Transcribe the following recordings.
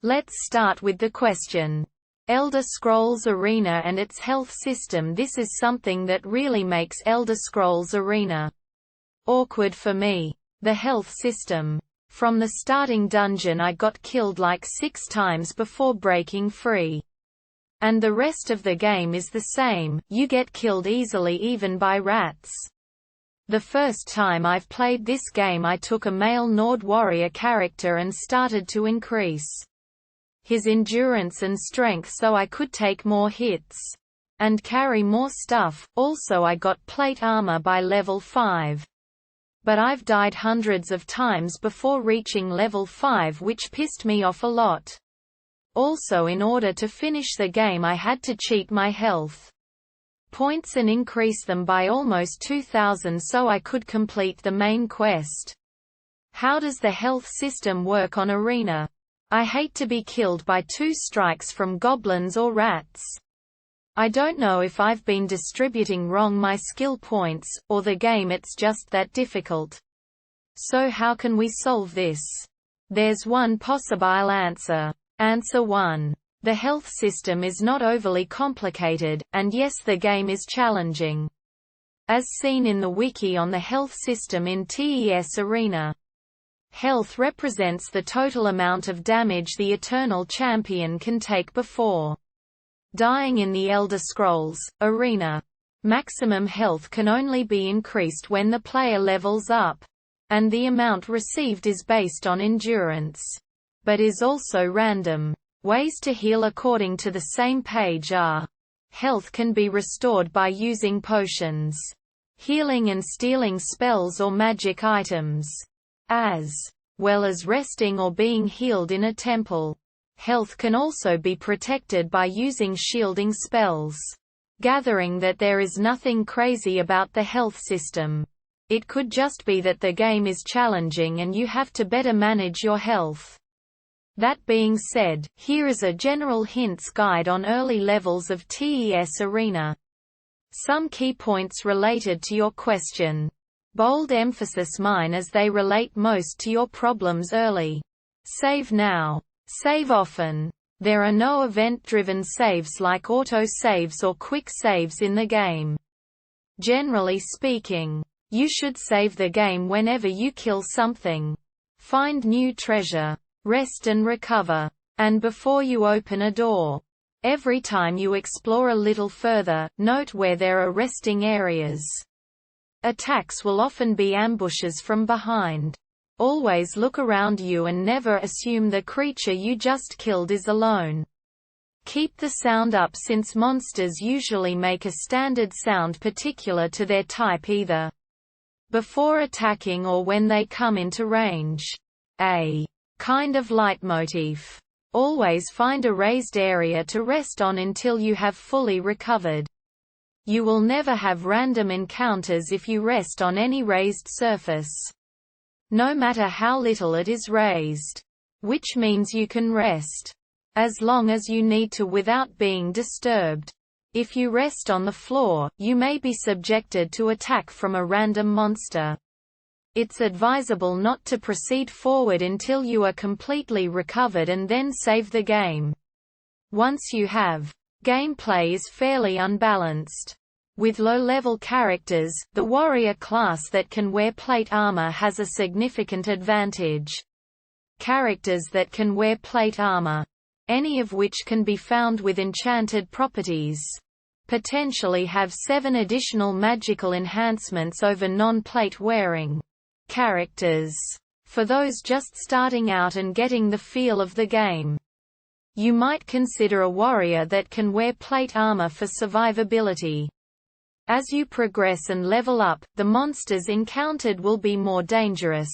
Let's start with the question. Elder Scrolls Arena and its health system. This is something that really makes Elder Scrolls Arena awkward for me. The health system. From the starting dungeon I got killed like 6 times before breaking free. And the rest of the game is the same, you get killed easily even by rats. The first time I've played this game I took a male Nord warrior character and started to increase his endurance and strength so I could take more hits and carry more stuff. Also I got plate armor by level 5. But I've died hundreds of times before reaching level 5, which pissed me off a lot. Also, in order to finish the game I had to cheat my health points and increase them by almost 2,000 so I could complete the main quest. How does the health system work on Arena? I hate to be killed by 2 strikes from goblins or rats. I don't know if I've been distributing wrong my skill points, or the game it's just that difficult. So how can we solve this? There's one possible answer. Answer 1. The health system is not overly complicated, and yes, the game is challenging. As seen in the wiki on the health system in TES Arena. Health represents the total amount of damage the Eternal Champion can take before dying in the Elder Scrolls Arena. Maximum health can only be increased when the player levels up, and the amount received is based on endurance, but is also random. Ways to heal according to the same page are: health can be restored by using potions, healing and stealing spells or magic items, as well as resting or being healed in a temple. Health can also be protected by using shielding spells. Gathering that there is nothing crazy about the health system. It could just be that the game is challenging and you have to better manage your health. That being said, here is a general hints guide on early levels of TES Arena. Some key points related to your question. Bold emphasis mine as they relate most to your problems early. Save now. Save often. There are no event-driven saves like auto-saves or quick saves in the game. Generally speaking, you should save the game whenever you kill something, find new treasure, rest and recover, and before you open a door. Every time you explore a little further, note where there are resting areas. Attacks will often be ambushes from behind. Always look around you and never assume the creature you just killed is alone. Keep the sound up since monsters usually make a standard sound particular to their type either before attacking or when they come into range. A kind of leitmotif. Always find a raised area to rest on until you have fully recovered. You will never have random encounters if you rest on any raised surface, no matter how little it is raised. Which means you can rest as long as you need to without being disturbed. If you rest on the floor, you may be subjected to attack from a random monster. It's advisable not to proceed forward until you are completely recovered and then save the game. Once you have, gameplay is fairly unbalanced. With low-level characters, the warrior class that can wear plate armor has a significant advantage. Characters that can wear plate armor, any of which can be found with enchanted properties, potentially have 7 additional magical enhancements over non-plate wearing characters. For those just starting out and getting the feel of the game, you might consider a warrior that can wear plate armor for survivability. As you progress and level up, the monsters encountered will be more dangerous.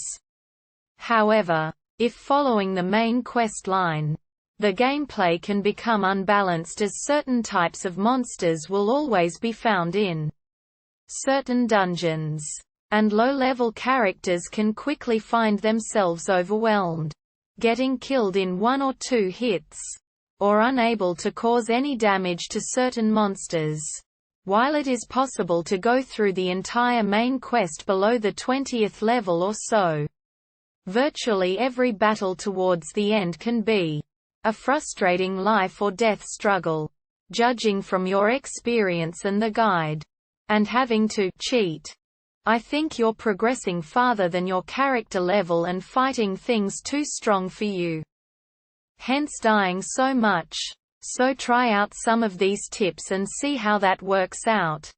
However, if following the main quest line, the gameplay can become unbalanced as certain types of monsters will always be found in certain dungeons, and low-level characters can quickly find themselves overwhelmed, getting killed in 1 or 2 hits, or unable to cause any damage to certain monsters. While it is possible to go through the entire main quest below the 20th level or so, virtually every battle towards the end can be A frustrating life or death struggle. Judging from your experience and the guide. And having to cheat. I think you're progressing farther than your character level and fighting things too strong for you. Hence dying so much. So try out some of these tips and see how that works out.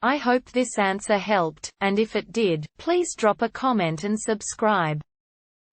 I hope this answer helped, and if it did, please drop a comment and subscribe.